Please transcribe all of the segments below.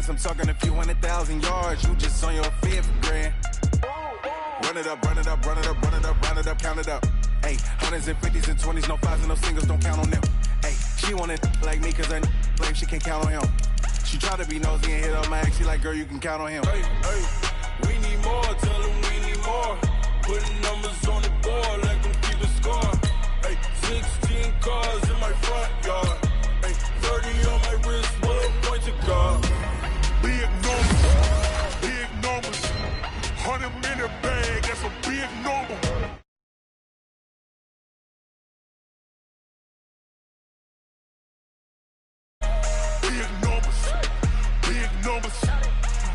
chance. I'm talking a few 100,000 yards. You just on your fifth grand. Run it up, run it up, run it up, run it up, run it up, count it up. Hey, hundreds and fifties and 20s, no fives and no singles, don't count on them. Hey, she want it like me, cause her blame she can't count on him. She try to be nosy and hit up my ex, she like, girl, you can count on him. Hey, hey, we need more, tell them we need more. Putting numbers on the board, let them keep a score. Hey, 16 cars in my front yard. Hey, 30 on my wrist, bullet point to God. Big numbers, 100-minute bag, that's a big number. Big numbers,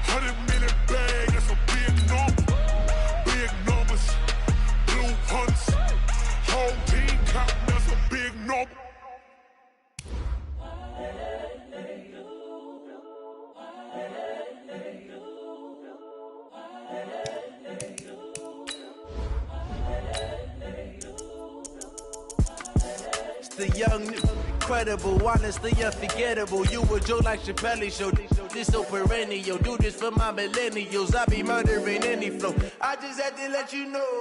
100-minute bag, that's a big number. Big numbers, blue hunts, whole team counting, that's a big number. The young, incredible, honestly unforgettable. You a Joe like Chappelle show. This so perennial. Do this for my millennials. I be murdering any flow. I just had to let you know.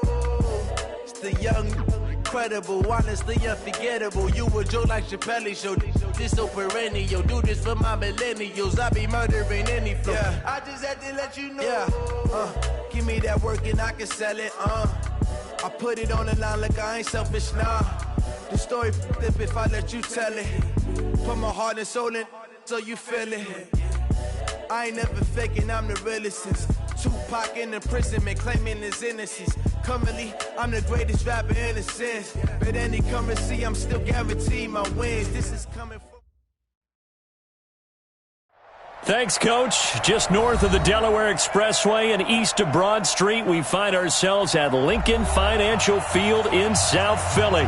It's the young, incredible, honestly unforgettable. You a Joe like Chappelle show. This so perennial. Do this for my millennials. I be murdering any flow. Yeah. I just had to let you know. Yeah. Give me that work and I can sell it. I put it on the line like I ain't selfish, nah. The story flip if I let you tell it. Put my heart and soul in so you feel it. I ain't never faking, I'm the realest since Tupac in imprisonment, claiming his innocence. Currently, I'm the greatest rapper in a sense. But any currency, I'm still guaranteed my wins. This is coming from... Thanks, Coach. Just north of the Delaware Expressway and east of Broad Street, we find ourselves at Lincoln Financial Field in South Philly.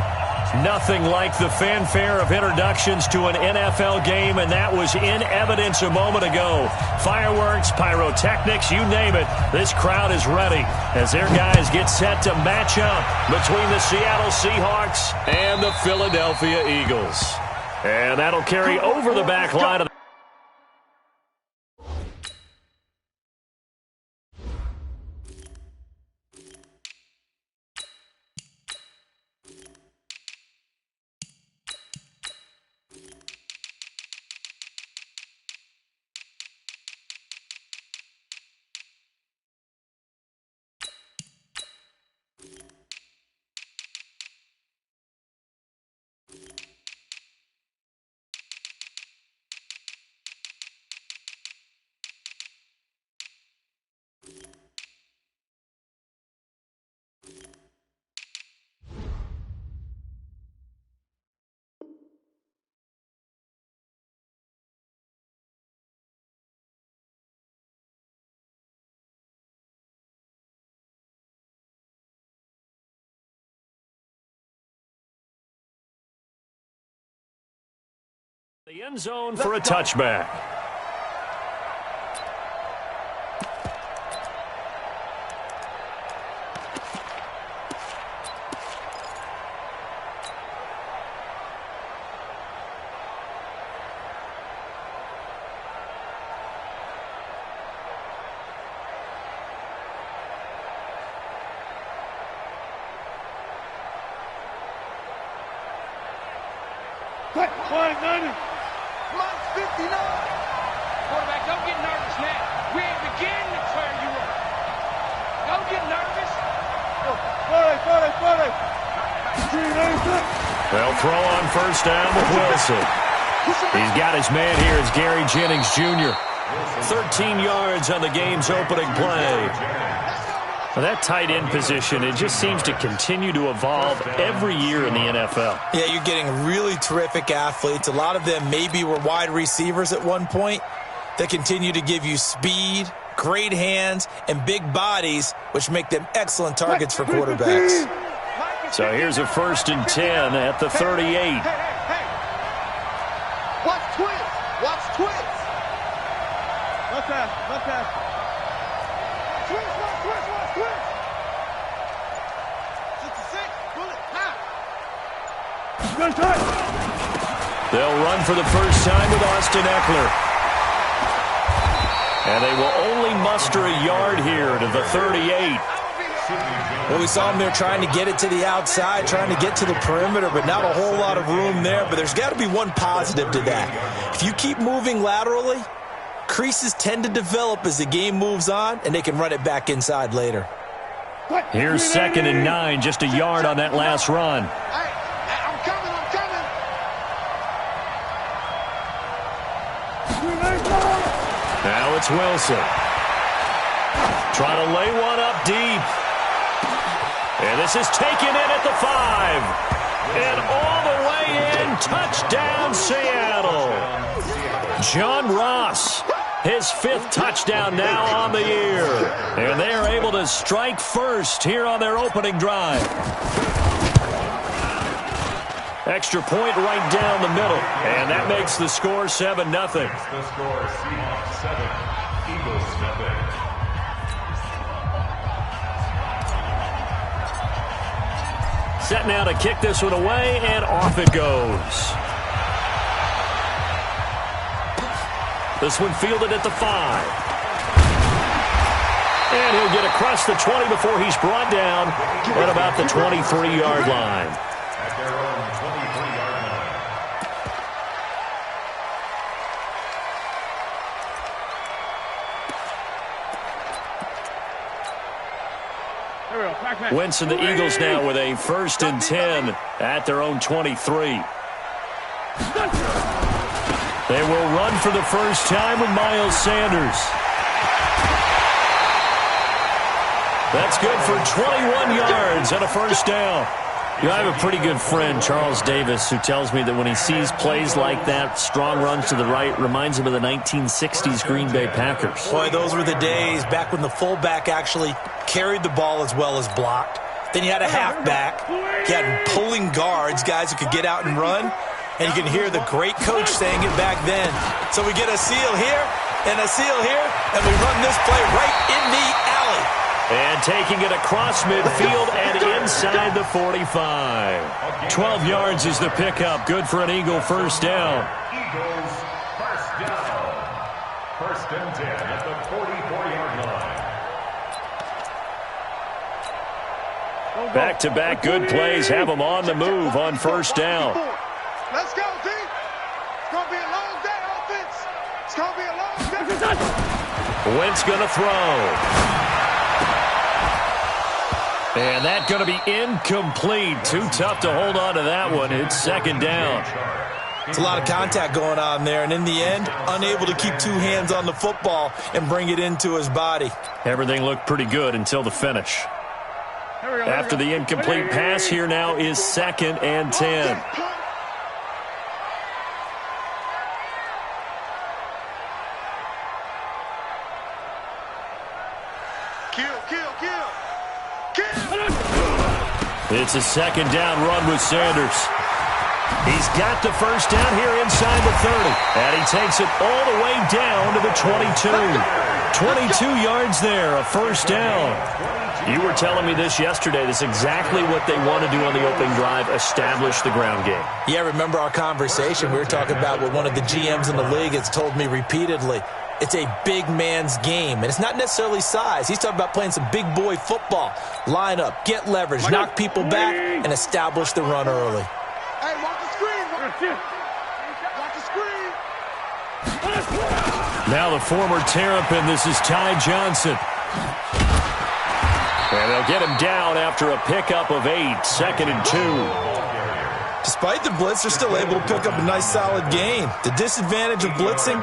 Nothing like the fanfare of introductions to an NFL game, and that was in evidence a moment ago. Fireworks, pyrotechnics, you name it. This crowd is ready as their guys get set to match up between the Seattle Seahawks and the Philadelphia Eagles. And that'll carry over the back line of the end zone for a touchback. Quiet, 90. Mine's 59. Quarterback, don't get nervous now. We ain't beginning to clear you up. Don't get nervous. They'll throw on first down with Wilson. He's got his man here. It's Gary Jennings Jr. 13 yards on the game's opening play. Well, that tight end position, it just seems to continue to evolve every year in the NFL. Yeah, you're getting really terrific athletes. A lot of them maybe were wide receivers at one point that continue to give you speed, great hands, and big bodies, which make them excellent targets for quarterbacks. So here's a 1st and 10 at the 38. Watch twins. Watch twins. Left pass. Twins, watch twins. 66, bullet, high. They'll run for the first time with Austin Eckler. And they will only muster a yard here to the 38. Well, we saw him there trying to get it to the outside, trying to get to the perimeter, but not a whole lot of room there. But there's got to be one positive to that. If you keep moving laterally, creases tend to develop as the game moves on, and they can run it back inside later. Here's 2nd and 9, just a yard on that last run. Hey, I'm coming. Now it's Wilson. Trying to lay one up deep. And this is taken in at the 5. And all the way in, touchdown Seattle. John Ross, his 5th touchdown now on the year. And they are able to strike first here on their opening drive. Extra point right down the middle. And that makes the score 7-0. The score, Seahawks 7, Eagles 7. Set now to kick this one away, and off it goes. This one fielded at the 5. And he'll get across the 20 before he's brought down at about the 23-yard line. At their own 23-yard line. Wentz and the Eagles now with a 1st and 10 at their own 23. They will run for the first time with Miles Sanders. That's good for 21 yards and a first down. You know, I have a pretty good friend, Charles Davis, who tells me that when he sees plays like that, strong runs to the right, reminds him of the 1960s Green Bay Packers. Boy, those were the days back when the fullback actually carried the ball as well as blocked. Then you had a halfback. You had pulling guards, guys who could get out and run. And you can hear the great coach saying it back then. So we get a seal here and a seal here, and we run this play right in the alley. And taking it across midfield and inside the 45. 12 yards is the pickup. Good for an Eagle first down. Eagles first down. 1st and 10 at the 44-yard line. Back-to-back good plays have them on the move on first down. Let's go, team. It's going to be a long day, offense. It's going to be a long day. Wentz going to throw. And that's going to be incomplete. Too tough to hold on to that one. It's 2nd down. It's a lot of contact going on there, and in the end, unable to keep 2 hands on the football and bring it into his body. Everything looked pretty good until the finish. After the incomplete pass, here now is 2nd and 10. It's a 2nd down run with Sanders. He's got the first down here inside the 30. And he takes it all the way down to the 22. 22 yards there, a first down. You were telling me this yesterday. This is exactly what they want to do on the opening drive, establish the ground game. Yeah, remember our conversation. We were talking about what one of the GMs in the league has told me repeatedly. It's a big man's game, and it's not necessarily size. He's talking about playing some big boy football. Line up, get leverage, knock people back, and establish the run early. Hey, watch the screen. Watch the screen. Now the former Terrapin, this is Ty Johnson. And they'll get him down after a pickup of 8, 2nd and 2. Despite the blitz, they're still able to pick up a nice, solid gain. The disadvantage of blitzing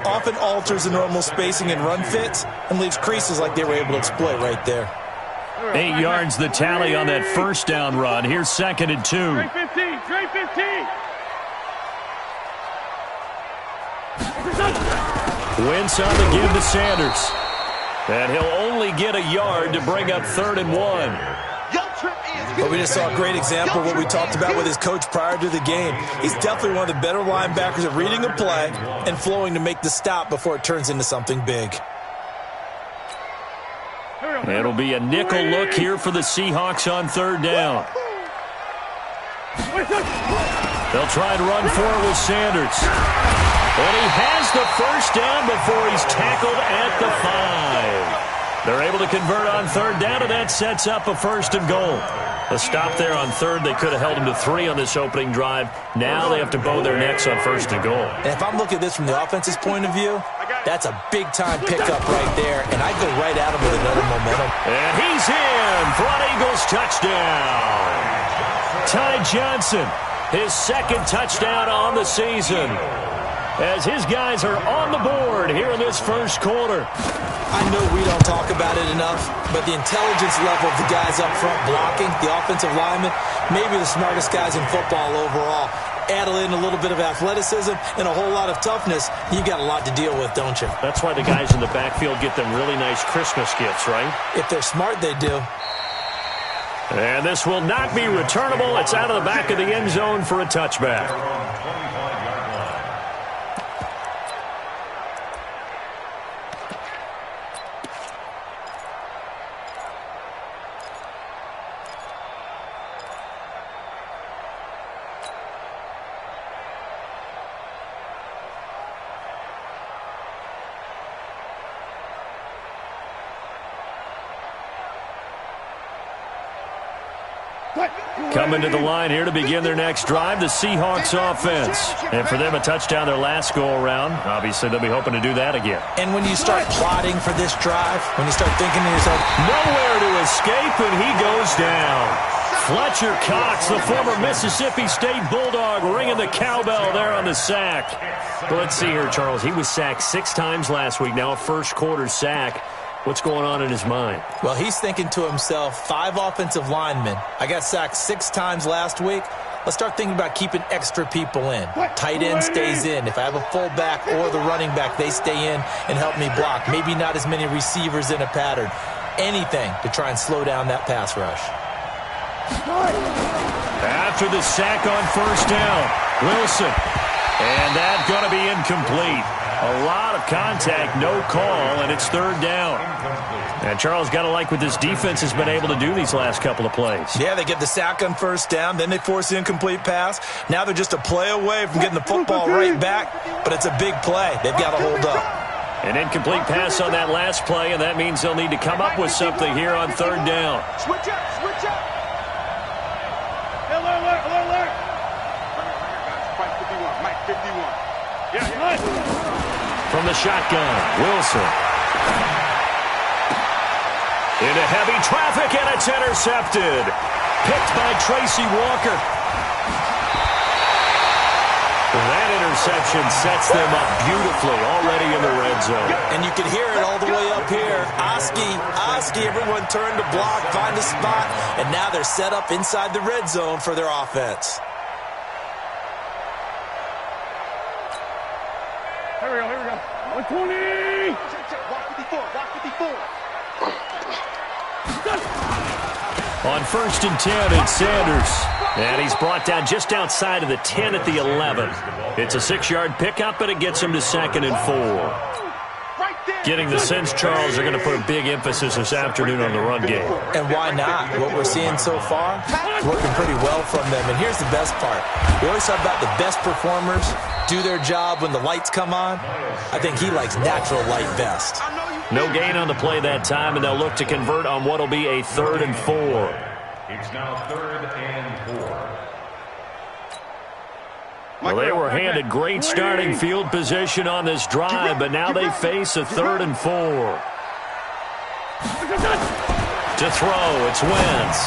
often alters the normal spacing and run fits and leaves creases like they were able to exploit right there. 8 yards the tally on that first down run. Here's 2nd and 2. Trey 15. Wentz on the give to Sanders. And he'll only get a yard to bring up 3rd and 1. But we just saw a great example of what we talked about with his coach prior to the game. He's definitely one of the better linebackers at reading a play and flowing to make the stop before it turns into something big. It'll be a nickel look here for the Seahawks on 3rd down. They'll try and run for it with Sanders. And he has the first down before he's tackled at the 5. They're able to convert on third down, and that sets up a 1st and goal. A stop there on third. They could have held him to 3 on this opening drive. Now they have to bow their necks on 1st and goal. And if I'm looking at this from the offense's point of view, that's a big-time pickup right there, and I go right at him with another momentum. And he's in for an Eagles touchdown. Ty Johnson, his 2nd touchdown on the season, as his guys are on the board here in this first quarter. I know we don't talk about it enough, but the intelligence level of the guys up front blocking, the offensive linemen, maybe the smartest guys in football overall. Add in a little bit of athleticism and a whole lot of toughness, you've got a lot to deal with, don't you? That's why the guys in the backfield get them really nice Christmas gifts, right? If they're smart, they do. And this will not be returnable. It's out of the back of the end zone for a touchback. Coming to the line here to begin their next drive, the Seahawks offense. And for them, a touchdown their last go-around. Obviously, they'll be hoping to do that again. And when you start plotting for this drive, when you start thinking to yourself, nowhere to escape, and he goes down. Fletcher Cox, the former Mississippi State Bulldog, ringing the cowbell there on the sack. But let's see here, Charles. He was sacked 6 times last week. Now a first-quarter sack. What's going on in his mind? Well, he's thinking to himself, 5 offensive linemen. I got sacked 6 times last week. Let's start thinking about keeping extra people in. Tight end stays in. If I have a fullback or the running back, they stay in and help me block. Maybe not as many receivers in a pattern. Anything to try and slow down that pass rush. After the sack on first down, Wilson. And that's going to be incomplete. A lot of contact, no call, and it's third down. And Charles, got to like what this defense has been able to do these last couple of plays. Yeah, they get the sack on first down, then they force the incomplete pass. Now they're just a play away from getting the football right back, but it's a big play. They've got to hold up. An incomplete pass on that last play, and that means they'll need to come up with something here on third down. Switch up, switch up. Alert, alert, alert. Mike 51, Mike 51. Yeah. From the shotgun, Wilson. Into heavy traffic, and it's intercepted. Picked by Tracy Walker. That interception sets them up beautifully already in the red zone. And you can hear it all the way up here. Oski, everyone turned to block, find a spot, and now they're set up inside the red zone for their offense. Here we go. 120! Walk 54, walk 54. On 1st and 10, it's Sanders. And he's brought down just outside of the 10 at the 11. It's a 6-yard pickup, but it gets him to 2nd and 4. Getting the sense, Charles, they're going to put a big emphasis this afternoon on the run game. And why not? What we're seeing so far is working pretty well from them. And here's the best part. We always talk about the best performers do their job when the lights come on. I think he likes natural light best. No gain on the play that time, and they'll look to convert on what will be a 3rd and 4. It's now 3rd and 4. Well, they were handed great starting field position on this drive, but now they face a 3rd and 4. To throw, it's Wentz.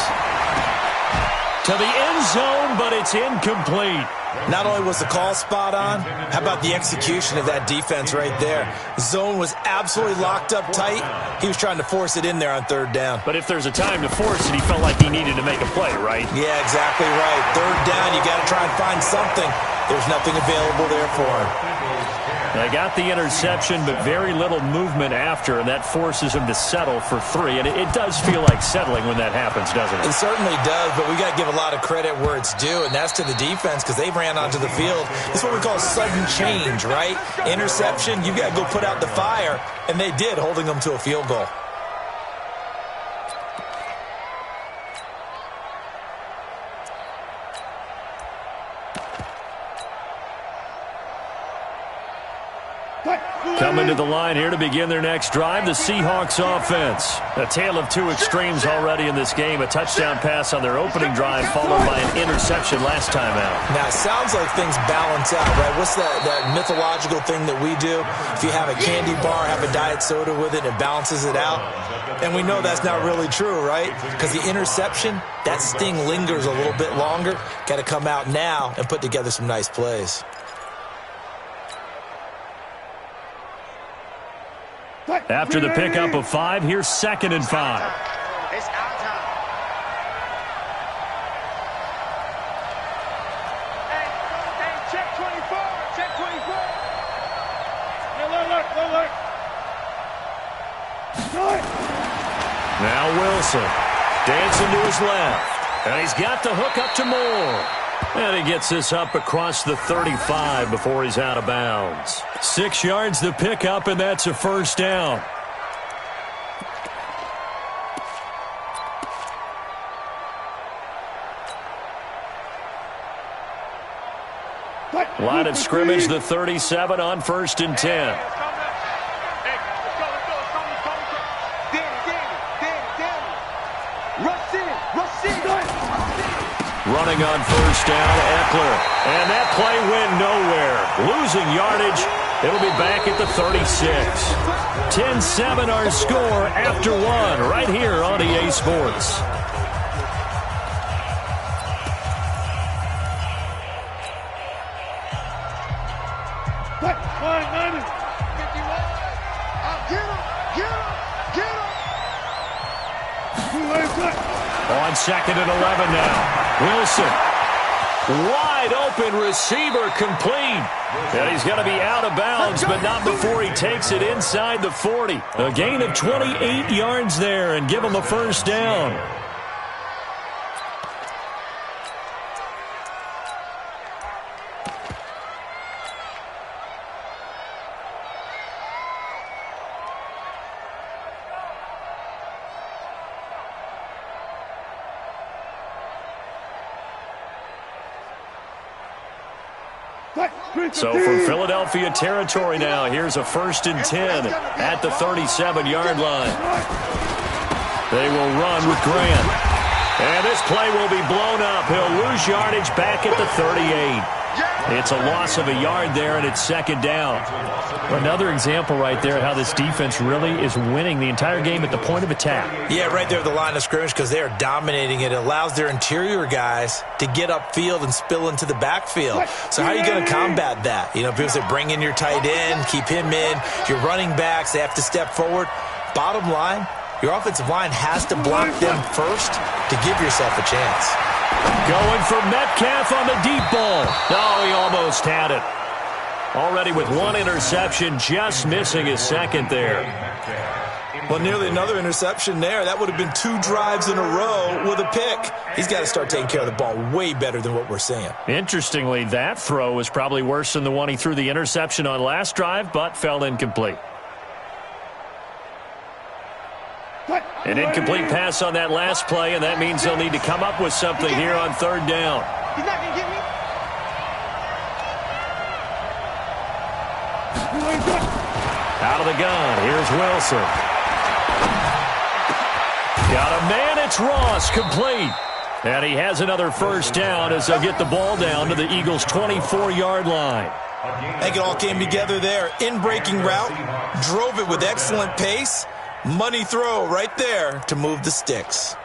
To the end zone, but it's incomplete. Not only was the call spot on, how about the execution of that defense right there? Zone was absolutely locked up tight. He was trying to force it in there on 3rd down. But if there's a time to force it, he felt like he needed to make a play, right? Yeah, exactly right. 3rd down, you got to try and find something. There's nothing available there for him. They got the interception, but very little movement after, and that forces him to settle for 3. And it does feel like settling when that happens, doesn't it? It certainly does, but we got to give a lot of credit where it's due, and that's to the defense because they ran onto the field. It's what we call sudden change, right? Interception, you got to go put out the fire, and they did, holding them to a field goal. Coming to the line here to begin their next drive, the Seahawks offense. A tale of two extremes already in this game. A touchdown pass on their opening drive followed by an interception last time out. Now, it sounds like things balance out, right? What's that mythological thing that we do? If you have a candy bar, have a diet soda with it, it balances it out. And we know that's not really true, right? Because the interception, that sting lingers a little bit longer. Got to come out now and put together some nice plays. After the pickup of 5, here's 2nd and 5. It's our time. Hey, check 24. Check 24. Look. Now Wilson dancing to his left. And he's got the hook up to Moore. And he gets this up across the 35 before he's out of bounds. 6 yards the pickup, and that's a first down. Line of scrimmage, the 37 on 1st and 10. Running on 1st down, Eckler. And that play went nowhere. Losing yardage. It'll be back at the 36. 10-7 our score after 1 right here on EA Sports. On 2nd and 11 now. Wilson. Wide open receiver complete. And he's going to be out of bounds, but not before he takes it inside the 40. A gain of 28 yards there and give him a first down. So from Philadelphia territory now, here's a 1st and 10 at the 37-yard line. They will run with Grant. And this play will be blown up. He'll lose yardage back at the 38. It's a loss of a yard there, and it's 2nd down. Another example right there how this defense really is winning the entire game at the point of attack. Yeah, right there at the line of scrimmage because they are dominating it. It allows their interior guys to get upfield and spill into the backfield. So how are you going to combat that? You know, people say bring in your tight end, keep him in. Your running backs, they have to step forward. Bottom line, your offensive line has to block them first to give yourself a chance. Going for Metcalf on the deep ball. Oh, he almost had it. Already with 1 interception, just missing his 2nd there. Well, nearly another interception there. That would have been 2 drives in a row with a pick. He's got to start taking care of the ball way better than what we're seeing. Interestingly, that throw was probably worse than the one he threw the interception on last drive, but fell incomplete. An incomplete pass on that last play, and that means they'll need to come up with something here on 3rd down. He's not going to get me. Out of the gun, here's Wilson. Got a man, it's Ross, complete. And he has another first down as they'll get the ball down to the Eagles' 24-yard line. I think it all came together there. In-breaking route, drove it with excellent pace. Money throw right there to move the sticks.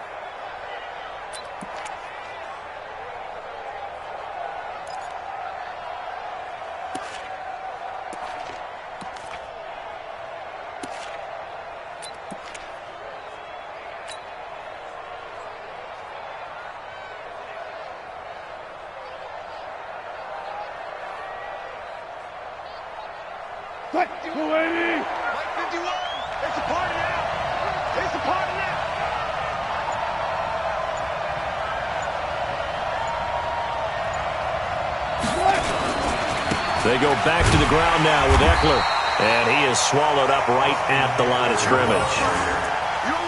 They go back to the ground now with Eckler. And he is swallowed up right at the line of scrimmage.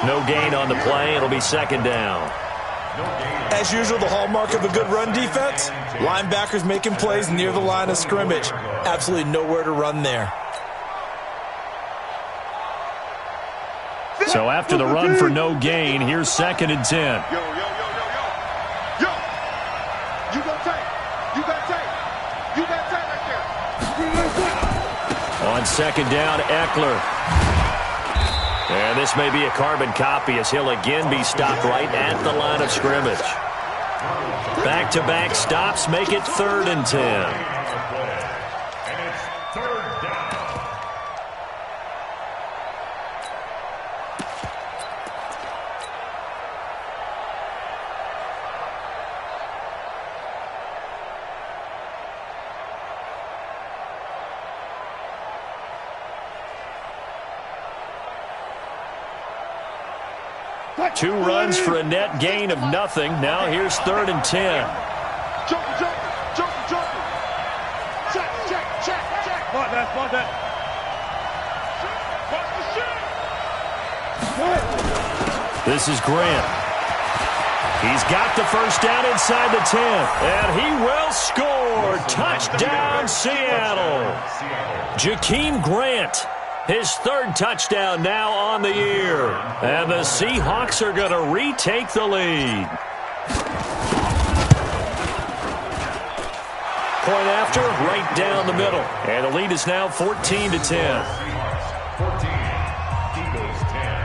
No gain on the play. It'll be 2nd down. As usual, the hallmark of a good run defense, linebackers making plays near the line of scrimmage. Absolutely nowhere to run there. So after the run for no gain, here's 2nd and 10. Yo. You got tape. You got tape. You got tape right there. On 2nd down, Eckler. And this may be a carbon copy as he'll again be stopped right at the line of scrimmage. Back-to-back stops make it 3rd and 10. And it's 3rd down. Two runs for a net gain of nothing. Now here's 3rd and 10. Joker. Check. Ball that. This is Grant. He's got the first down inside the 10. And he will score. Touchdown, Seattle. Jakeem Grant. His 3rd touchdown now on the year. And the Seahawks are going to retake the lead. Point after, right down the middle. And the lead is now 14 to 10. Seahawks 14, Eagles 10.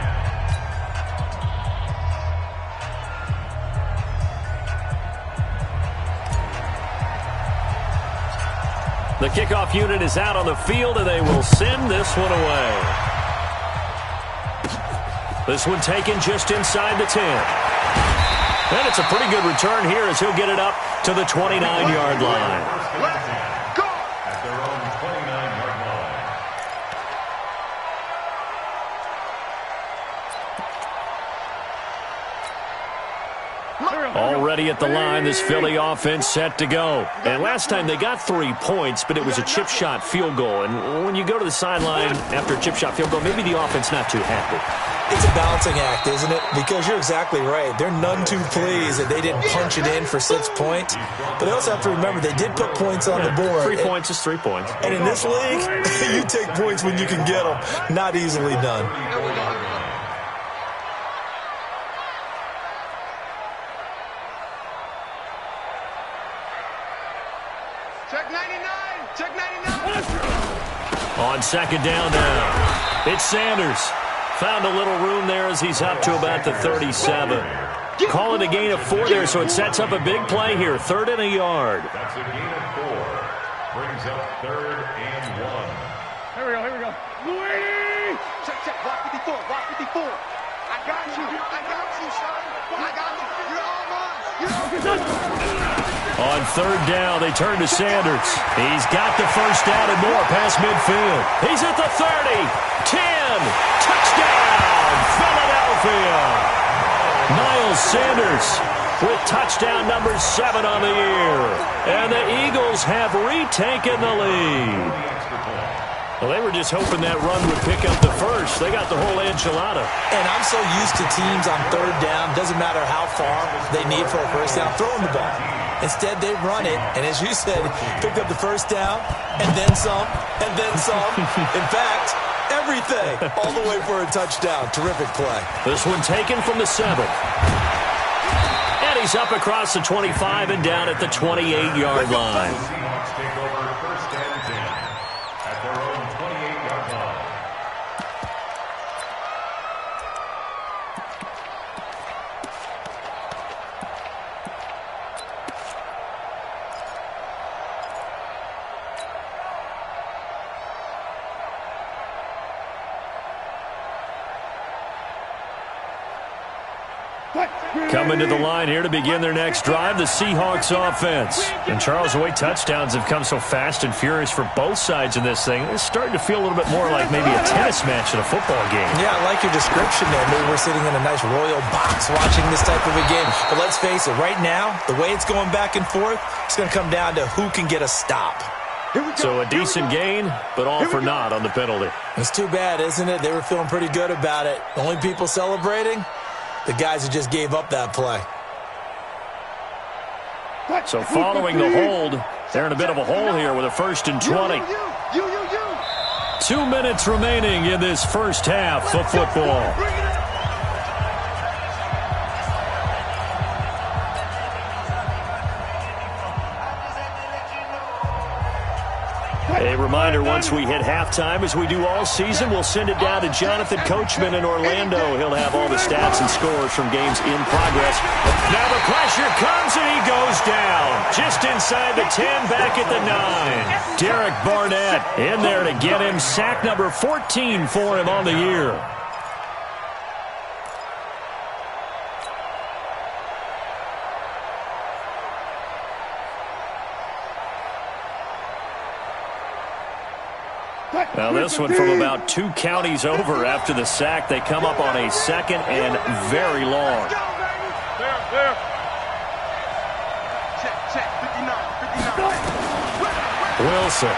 The kickoff unit is out on the field, and they will send this one away. This one taken just inside the 10. And it's a pretty good return here as he'll get it up to the 29-yard line. At their own 29-yard line. Already at the line, this Philly offense set to go. And last time they got 3 points, but it was a chip shot field goal. And when you go to the sideline after a chip shot field goal, maybe the offense not too happy. It's a balancing act, isn't it? Because you're exactly right. They're none too pleased that they didn't punch it in for 6 points. But they also have to remember they did put points on the board. 3 points is 3 points. And in this league, you take points when you can get them. Not easily done. Check 99. Check 99. On 2nd down now, it's Sanders. Found a little room there as he's up to about the 37. Call it a gain of 4 there, so it sets up a big play here. 3rd and a yard. That's a gain of 4. Brings up 3rd and 1. Here we go. Louis! Check. Block 54. I got you, son. I got you. You're all mine. On 3rd down, they turn to Sanders. He's got the first down and more past midfield. He's at the 30, 10, touchdown, Philadelphia. Miles Sanders with touchdown number 7 on the year. And the Eagles have retaken the lead. Well, they were just hoping that run would pick up the first. They got the whole enchilada. And I'm so used to teams on 3rd down, doesn't matter how far they need for a first down, throwing the ball. Instead, they run it, and as you said, picked up the first down, and then some, and then some. In fact, everything, all the way for a touchdown. Terrific play. This one taken from the 7. And he's up across the 25 and down at the 28-yard line. The Seahawks take over 1st and 10 at their own 28-yard line. Coming to the line here to begin their next drive, the Seahawks offense. And Charles, the way touchdowns have come so fast and furious for both sides in this thing, it's starting to feel a little bit more like maybe a tennis match in a football game. Yeah, I like your description there. Maybe we're sitting in a nice royal box watching this type of a game. But let's face it, right now, the way it's going back and forth, it's going to come down to who can get a stop. So a decent gain, but all for naught on the penalty. It's too bad, isn't it? They were feeling pretty good about it. The only people celebrating? The guys who just gave up that play. So following the hold, they're in a bit of a hole here with a 1st and 20. 2 minutes remaining in this first half of football. reminder, once we hit halftime, as we do all season, we'll send it down to Jonathan Coachman in Orlando. He'll have all the stats and scores from games in progress. Now the pressure comes, and he goes down. Just inside the 10, back at the 9. Derek Barnett in there to get him. Sack number 14 for him on the year. Now this one from about 2 counties over after the sack. They come up on a 2nd and very long. Wilson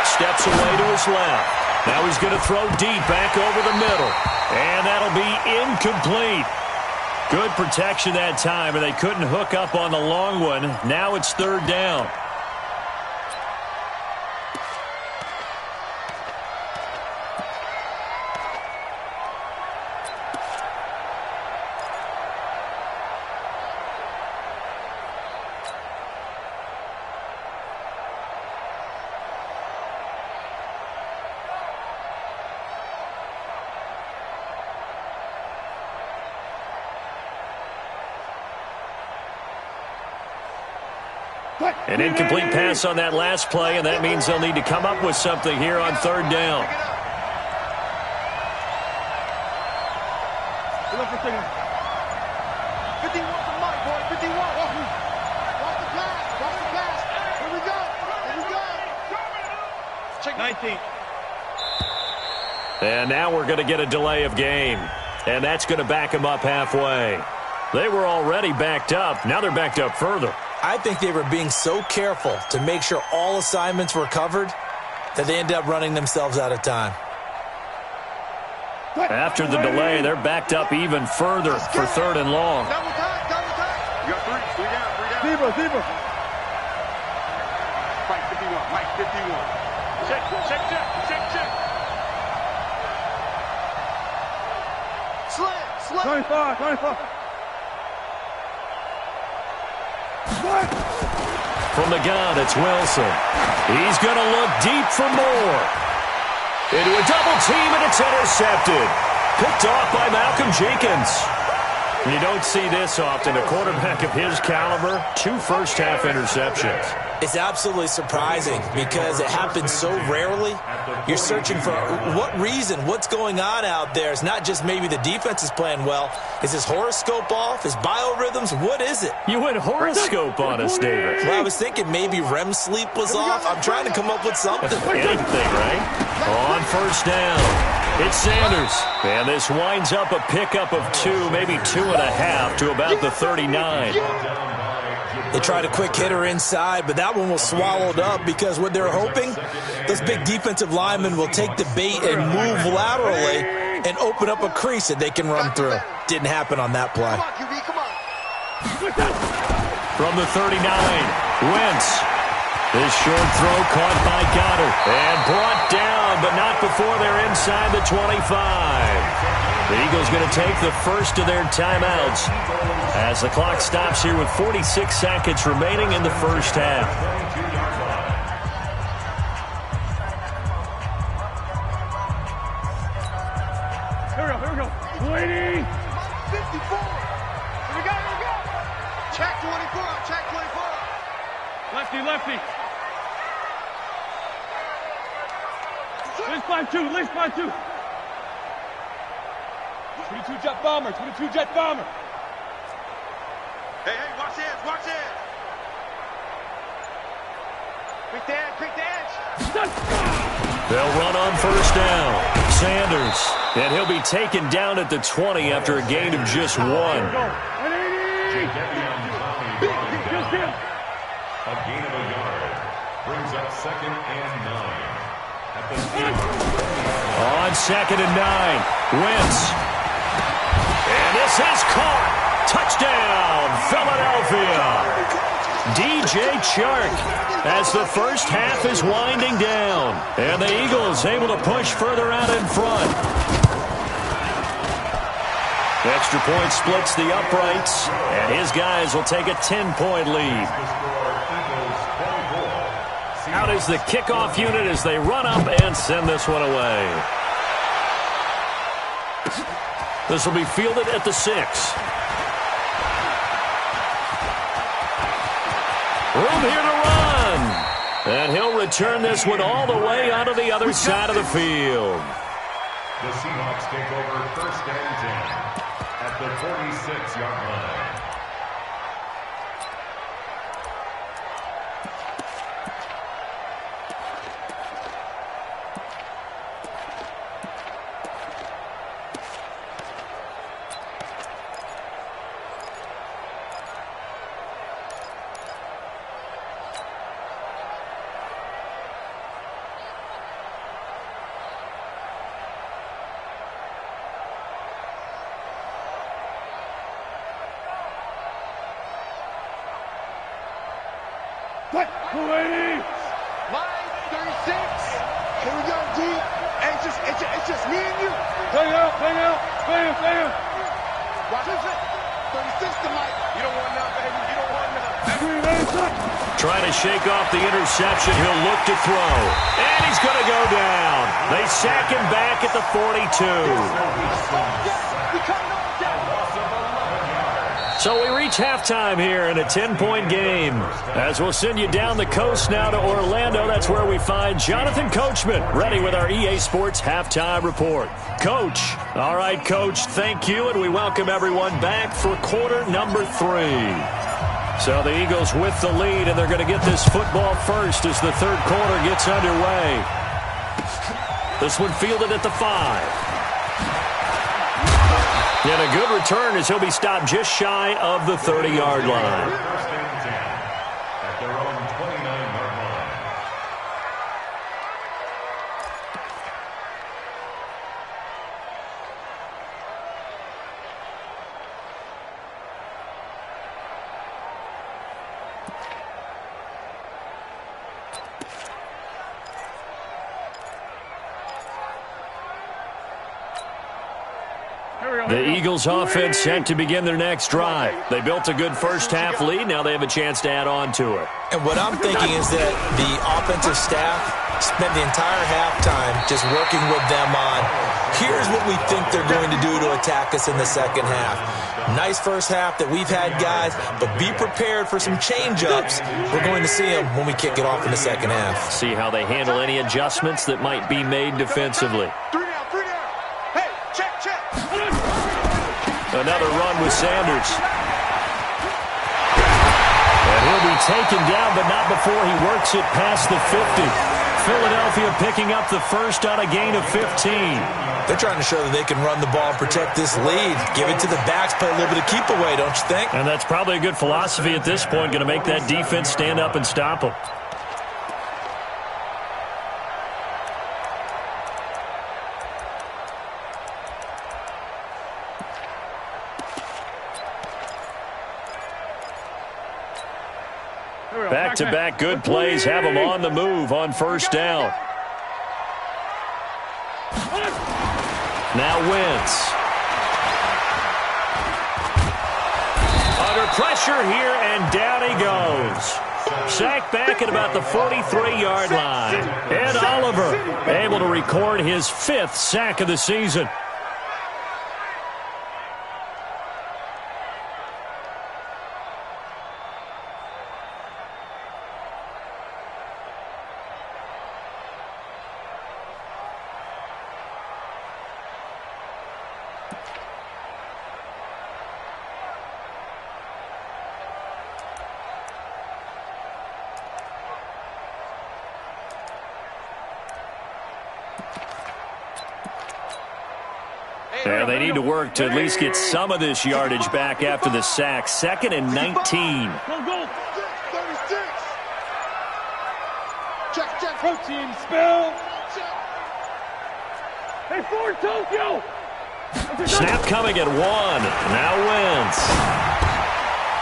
steps away to his left. Now he's going to throw deep back over the middle. And that'll be incomplete. Good protection that time, and they couldn't hook up on the long one. Now it's 3rd down. An incomplete pass on that last play, and that means they'll need to come up with something here on 3rd down. Check 19. And now we're going to get a delay of game, and that's going to back them up halfway. They were already backed up. Now they're backed up further. I think they were being so careful to make sure all assignments were covered that they ended up running themselves out of time. After the delay, they're backed up even further for 3rd and long. Double time, double time. You got 3 down. Zebra. Mike 51, Mike 51. Check. Slip. 25. From the gun, it's Wilson. He's going to look deep for more. Into a double team, and it's intercepted. Picked off by Malcolm Jenkins. You don't see this often. A quarterback of his caliber, 2 first-half interceptions. It's absolutely surprising because it happens so rarely. You're searching for what reason, what's going on out there. It's not just maybe the defense is playing well. Is his horoscope off? His biorhythms? What is it? You went horoscope on us, David. Well, I was thinking maybe REM sleep was off. I'm trying to come up with something. Anything, right? On 1st down, it's Sanders. And this winds up a pickup of 2, maybe 2.5 to about the 39. They tried a quick hitter inside, but that one was swallowed up because what they're hoping, those big defensive linemen will take the bait and move laterally and open up a crease that they can run through. Didn't happen on that play. From the 39, Wentz. This short throw caught by Goddard and brought down, but not before they're inside the 25. The Eagles going to take the first of their timeouts as the clock stops here with 46 seconds remaining in the first half. Here we go. 20. 54. Here we go. Check 24. Lefty. List by two. 22 jet bomber. Hey, watch this. Quick the edge. They'll run on 1st down. Sanders, and he'll be taken down at the 20 after a gain of just 1. A gain of a yard brings up 2nd and 9. On 2nd and 9, Wentz. And this is caught. Touchdown, Philadelphia. DJ Chark as the first half is winding down. And the Eagles able to push further out in front. Extra point splits the uprights, and his guys will take a 10-point lead. out is the kickoff unit as they run up and send this one away. This will be fielded at the 6. Room here to run. And he'll return this one all the way onto the other side of the field. The Seahawks take over 1st and 10 at the 46-yard line. Line 36. Here we go, G. Hey, it's just me and you. Bang out. Watch this. 36 to Mike. You don't want none, baby. You don't want none. Trying to shake off the interception. He'll look to throw. And he's going to go down. They sack him back at the 42. So we reach halftime here in a 10-point game. As we'll send you down the coast now to Orlando, that's where we find Jonathan Coachman, ready with our EA Sports Halftime Report. Coach. All right, Coach, thank you, and we welcome everyone back for quarter number 3. So the Eagles with the lead, and they're going to get this football first as the third quarter gets underway. This one fielded at the 5. And a good return as he'll be stopped just shy of the 30-yard line. 1st and 10 at their own 29-yard line. The Eagles offense set to begin their next drive. They built a good first-half lead. Now they have a chance to add on to it. And what I'm thinking is that the offensive staff spent the entire halftime just working with them on, here's what we think they're going to do to attack us in the second half. Nice first half that we've had, guys, but be prepared for some change-ups. We're going to see them when we kick it off in the second half. See how they handle any adjustments that might be made defensively. Another run with Sanders. And he'll be taken down, but not before he works it past the 50. Philadelphia picking up the first on a gain of 15. They're trying to show that they can run the ball and protect this lead. Give it to the backs, play a little bit of keep away, don't you think? And that's probably a good philosophy at this point, going to make that defense stand up and stop them. Back-to-back good plays have them on the move on first down. Now Wentz. Under pressure here, and down he goes. Sacked back at about the 43-yard line. And Oliver able to record his 5th sack of the season. And they need to work to at least get some of this yardage back after the sack. 2nd and 19. Go. 36. Check. Protein spill. Hey, Ford, Tokyo. Snap coming at 1. Now Wentz.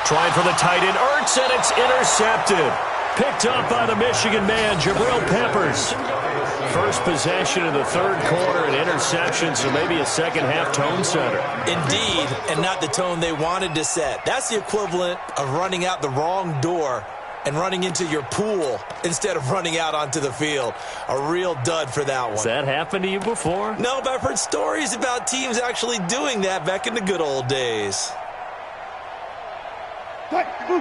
Trying for the tight end, Ertz, and it's intercepted. Picked up by the Michigan man, Jabril Peppers. First possession of the third quarter, an interception, so maybe a second-half tone setter. Indeed, and not the tone they wanted to set. That's the equivalent of running out the wrong door and running into your pool instead of running out onto the field. A real dud for that one. Has that happened to you before? No, but I've heard stories about teams actually doing that back in the good old days.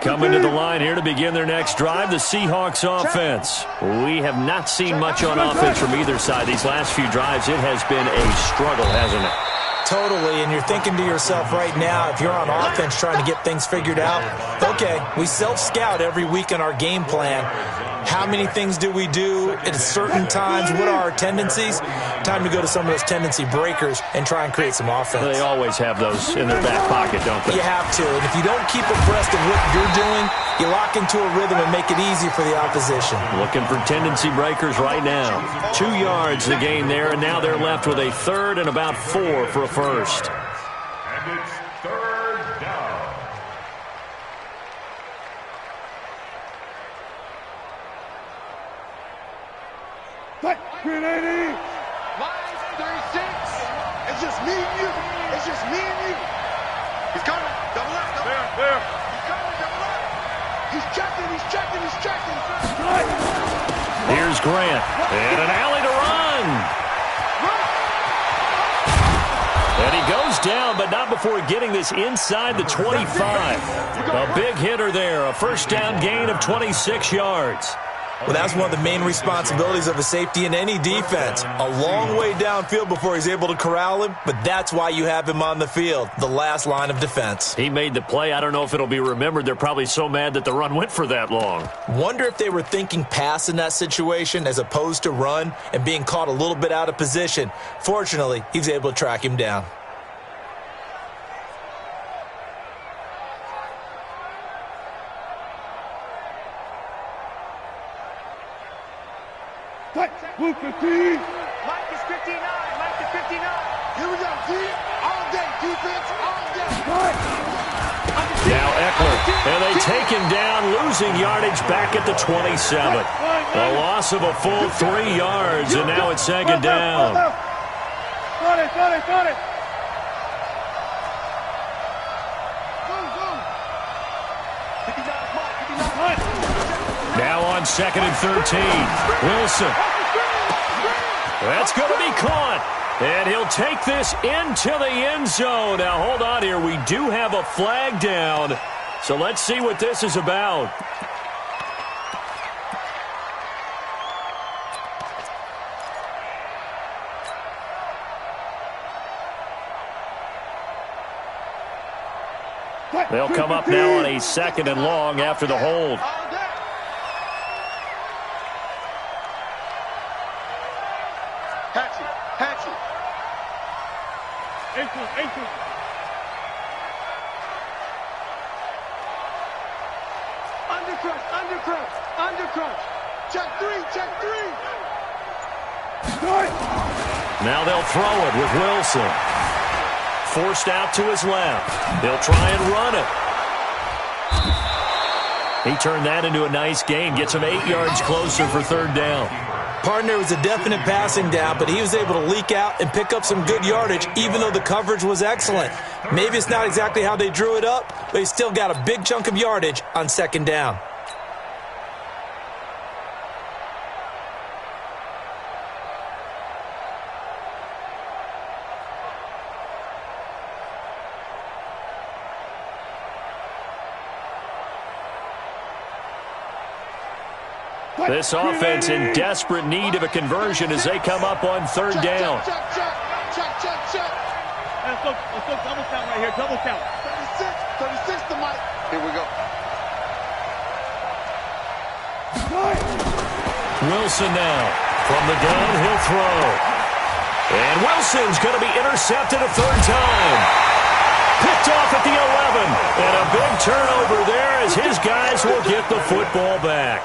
Coming to the line here to begin their next drive, the Seahawks offense. We have not seen much on offense from either side. These last few drives, it has been a struggle, hasn't it? Totally, and you're thinking to yourself right now, if you're on offense trying to get things figured out, okay, we self-scout every week in our game plan. How many things do we do at certain times? What are our tendencies? Time to go to some of those tendency breakers and try and create some offense. They always have those in their back pocket, don't they? You have to, and if you don't keep abreast of what you're doing, you lock into a rhythm and make it easy for the opposition. Looking for tendency breakers right now. 2 yards the gain there, and now they're left with a third and about 4 for a first. And it's third down. Grenade! Line 36. It's just me and you. It's just me and you. He's coming. Double up. There. He's coming. Double up. He's checking. He's checking. Here's Grant, and an alley to run. And he goes down, but not before getting this inside the 25. A big hitter there, a first down gain of 26 yards. Well, that's one of the main responsibilities of a safety in any defense. A long way downfield before he's able to corral him, but that's why you have him on the field, the last line of defense. He made the play. I don't know if it'll be remembered. They're probably so mad that the run went for that long. Wonder if they were thinking pass in that situation as opposed to run and being caught a little bit out of position. Fortunately, he's able to track him down. Blue 15. Mike is 59. Mike is 59. Here we go, D. All day. Defense, all day. Now Eckler, and they take him down, losing yardage back at the 27. A loss of a full 3 yards, and now it's second down. Got it. Go. 59. Now on second and 13. Wilson. That's going to be caught. And he'll take this into the end zone. Now, hold on here. We do have a flag down. So let's see what this is about. They'll come up now on a second and long after the hold. Hatchet. Ankle. Undercrunch. Check three. Now they'll throw it with Wilson. Forced out to his left. They'll try and run it. He turned that into a nice gain. Gets him 8 yards closer for third down. Partner was a definite passing down, but he was able to leak out and pick up some good yardage, even though the coverage was excellent. Maybe it's not exactly how they drew it up, but he still got a big chunk of yardage on second down. This offense in desperate need of a conversion as they come up on third down. Check. Let's go double count right here. Double count. 36 to Mike. Here we go. Wilson now from the gun. He'll throw. And Wilson's going to be intercepted a third time. Picked off at the 11. And a big turnover there as his guys will get the football back.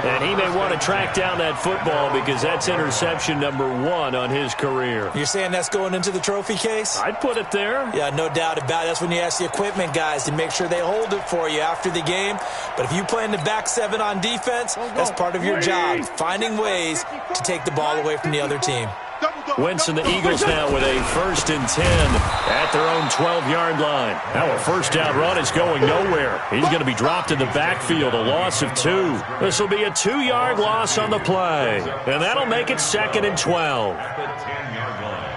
And he may want to track down that football because that's interception number 1 on his career. You're saying that's going into the trophy case? I'd put it there. Yeah, no doubt about it. That's when you ask the equipment guys to make sure they hold it for you after the game. But if you play in the back 7 on defense, that's part of your job, finding ways to take the ball away from the other team. Double. Wentz and the Eagles now with a 1st and 10 at their own 12-yard line. Now a first down run is going nowhere. He's going to be dropped in the backfield, a loss of 2. This will be a 2-yard loss on the play, and that'll make it 2nd and 12. At the 10-yard line.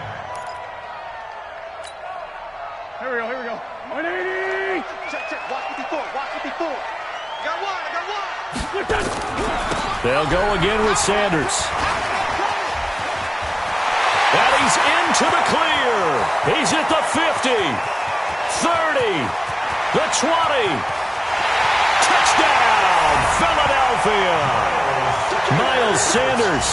Here we go. 180. Check. Watch it before. I got one. They'll go again with Sanders. And he's into the clear. He's at the 50, 30, the 20. Touchdown, Philadelphia. Miles Sanders,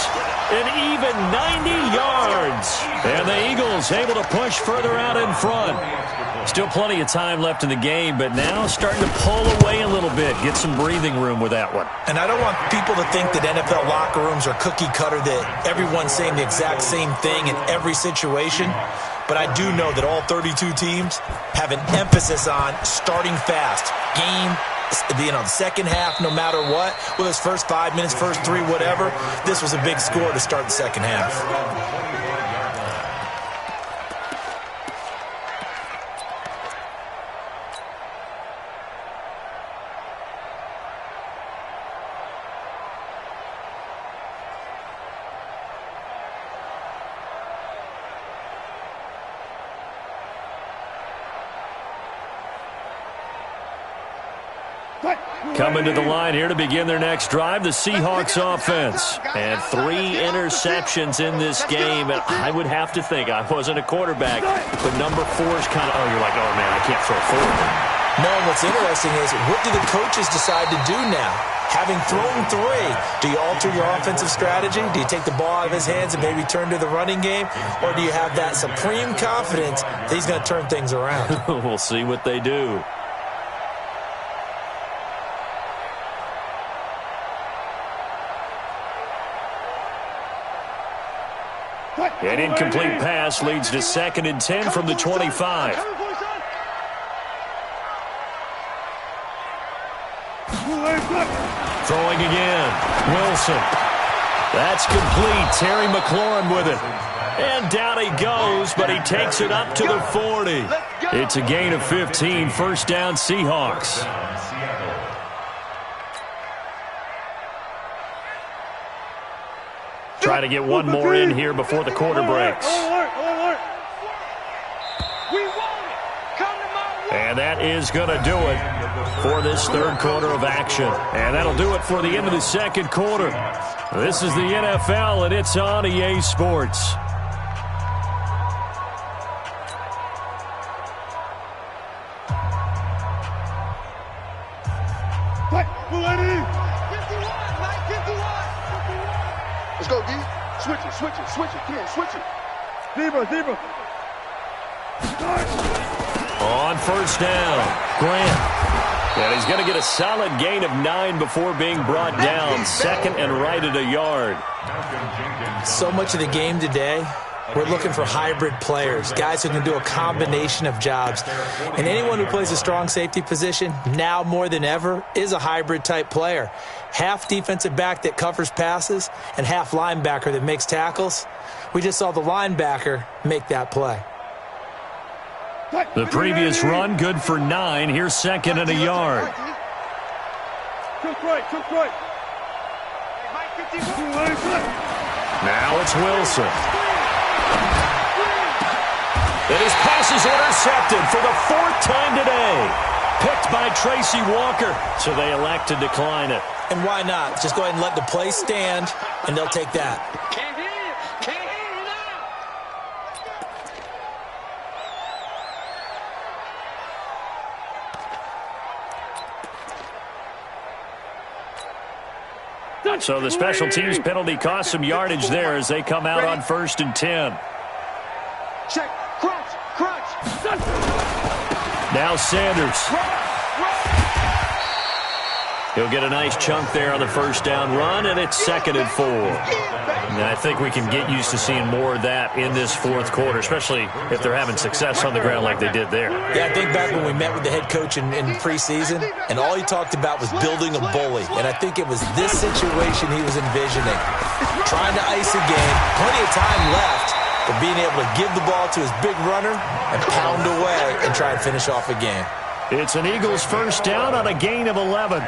an even 90 yards. And the Eagles able to push further out in front. Still plenty of time left in the game, but now starting to pull away a little bit. Get some breathing room with that one. And I don't want people to think that NFL locker rooms are cookie cutter, that everyone's saying the exact same thing in every situation. But I do know that all 32 teams have an emphasis on starting fast. The second half, no matter what, whether it's first 5 minutes, first 3, whatever, this was a big score to start the second half. Coming to the line here to begin their next drive, the Seahawks offense. And 3 interceptions in this game. And I would have to think, I wasn't a quarterback, but number 4 is kind of, you're like, oh, man, I can't throw 4. No, and what's interesting is, what do the coaches decide to do now? Having thrown 3, do you alter your offensive strategy? Do you take the ball out of his hands and maybe turn to the running game? Or do you have that supreme confidence that he's going to turn things around? We'll see what they do. An incomplete pass leads to 2nd and 10 from the 25. Throwing again. Wilson. That's complete. Terry McLaurin with it. And down he goes, but he takes it up to the 40. It's a gain of 15. First down, Seahawks. Try to get one more in here before the quarter breaks. And that is going to do it for this third quarter of action. And that'll do it for the end of the second quarter. This is the NFL, and it's on EA Sports. Let's go, D. Switch it. Come on, switch it. Zebra. On first down, Grant. And he's going to get a solid gain of 9 before being brought down. 2nd and right at a yard. So much of the game today, we're looking for hybrid players, guys who can do a combination of jobs. And anyone who plays a strong safety position, now more than ever, is a hybrid-type player. Half defensive back that covers passes and half linebacker that makes tackles. We just saw the linebacker make that play. The previous run, good for 9. Here's 2nd and a yard. Now it's Wilson. And his pass is intercepted for the 4th time today. Picked by Tracy Walker, so they elect to decline it. And why not? Just go ahead and let the play stand, and they'll take that. Can't hear you now. So the special teams penalty cost some yardage there as they come out on 1st and 10. Check. Crunch. Now Sanders. He'll get a nice chunk there on the first down run, and it's 2nd and 4. And I think we can get used to seeing more of that in this fourth quarter, especially if they're having success on the ground like they did there. Yeah, I think back when we met with the head coach in preseason, and all he talked about was building a bully. And I think it was this situation he was envisioning. Trying to ice a game, plenty of time left, but being able to give the ball to his big runner and pound away and try and finish off a game. It's an Eagles first down on a gain of 11.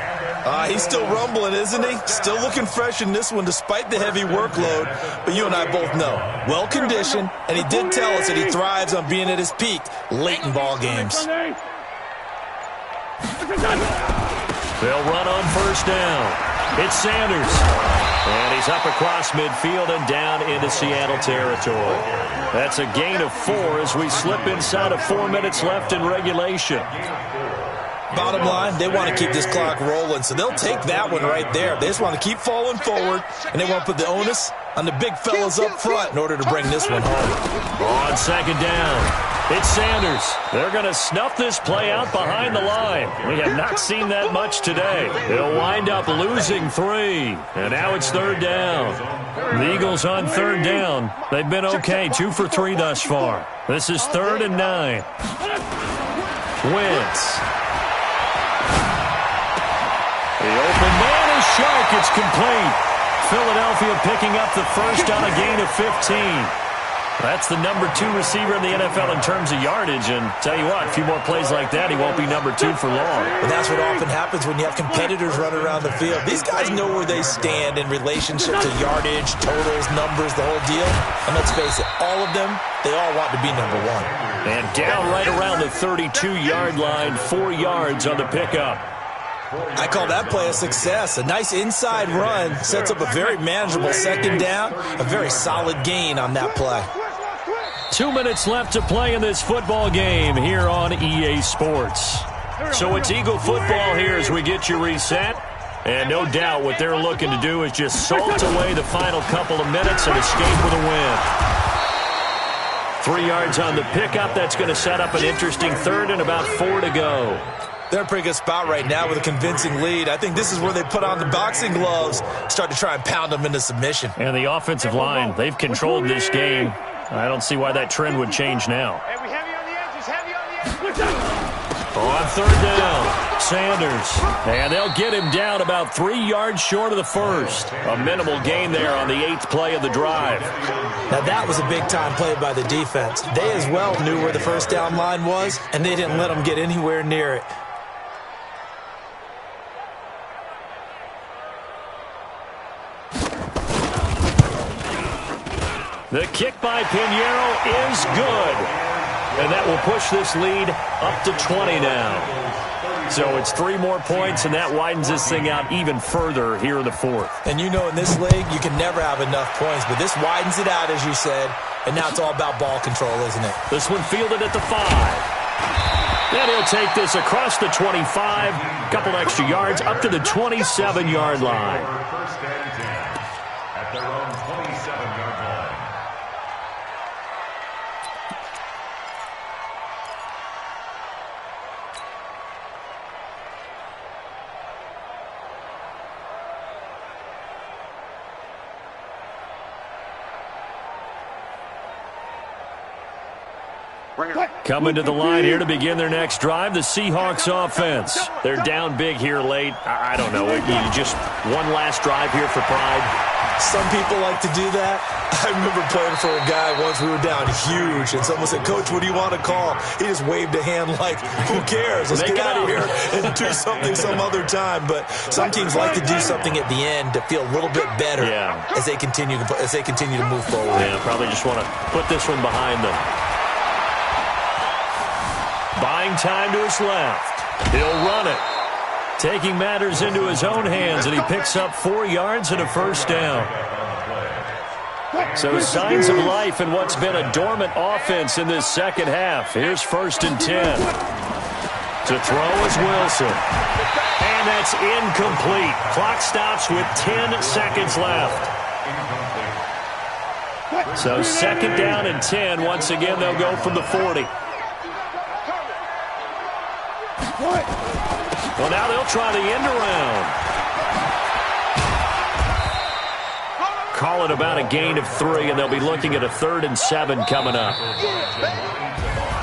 He's still rumbling, isn't he? Still looking fresh in this one despite the heavy workload. But you and I both know, well-conditioned, and he did tell us that he thrives on being at his peak late in ball games. They'll run on first down. It's Sanders. And he's up across midfield and down into Seattle territory. That's a gain of 4 as we slip inside of 4 minutes left in regulation. Bottom line, they want to keep this clock rolling, so they'll take that one right there. They just want to keep falling forward, and they want to put the onus on the big fellas up front in order to bring this one home. On second down, it's Sanders. They're going to snuff this play out behind the line. We have not seen that much today. They'll wind up losing 3, and now it's third down. The Eagles on third down. They've been okay, 2 for 3 thus far. This is 3rd and 9. Wentz. The open man is Shark. It's complete. Philadelphia picking up the first on a gain of 15. That's the number 2 receiver in the NFL in terms of yardage. And tell you what, a few more plays like that, he won't be number 2 for long. And that's what often happens when you have competitors running around the field. These guys know where they stand in relationship to yardage, totals, numbers, the whole deal. And let's face it, all of them, they all want to be number 1. And down right around the 32-yard line, 4 yards on the pickup. I call that play a success. A nice inside run sets up a very manageable second down, a very solid gain on that play. 2 minutes left to play in this football game here on EA Sports. So it's Eagle football here as we get you reset. And no doubt what they're looking to do is just salt away the final couple of minutes and escape with a win. 3 yards on the pickup. That's going to set up an interesting third and about 4 to go. They're in a pretty good spot right now with a convincing lead. I think this is where they put on the boxing gloves, start to try and pound them into submission. And the offensive line, they've controlled this game. I don't see why that trend would change now. On third down, Sanders. And they'll get him down about 3 yards short of the first. A minimal gain there on the 8th play of the drive. Now that was a big-time play by the defense. They as well knew where the first down line was, and they didn't let them get anywhere near it. The kick by Pinheiro is good. And that will push this lead up to 20 now. So it's 3 more points, and that widens this thing out even further here in the 4th. And you know in this league, you can never have enough points, but this widens it out, as you said, and now it's all about ball control, isn't it? This one fielded at the 5. Then he'll take this across the 25, a couple extra yards, up to the 27-yard line. First and 10 at their own 27-yard line. Coming to the line here to begin their next drive, the Seahawks offense. They're down big here late. I don't know. You just one last drive here for pride. Some people like to do that. I remember playing for a guy once. We were down huge, and someone said, "Coach, what do you want to call?" He just waved a hand like, "Who cares? Let's get out of here and do something some other time." But some teams like to do something at the end to feel a little bit better as they continue to move forward. Yeah, probably just want to put this one behind them. Buying time to his left. He'll run it. Taking matters into his own hands, and he picks up 4 yards and a first down. So signs of life in what's been a dormant offense in this second half. Here's 1st and 10. To throw is Wilson. And that's incomplete. Clock stops with 10 seconds left. So 2nd down and 10. Once again, they'll go from the 40. Well, now they'll try the end around. Call it about a gain of 3, and they'll be looking at a 3rd and 7 coming up.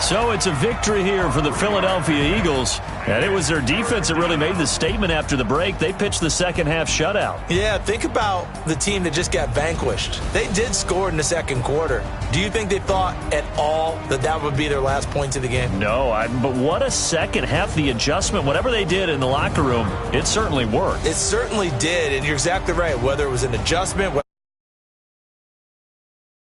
So it's a victory here for the Philadelphia Eagles. And it was their defense that really made the statement after the break. They pitched the second half shutout. Yeah, think about the team that just got vanquished. They did score in the second quarter. Do you think they thought at all that that would be their last points of the game? No, but what a second half. The adjustment, whatever they did in the locker room, it certainly worked. It certainly did, and you're exactly right. Whether it was an adjustment,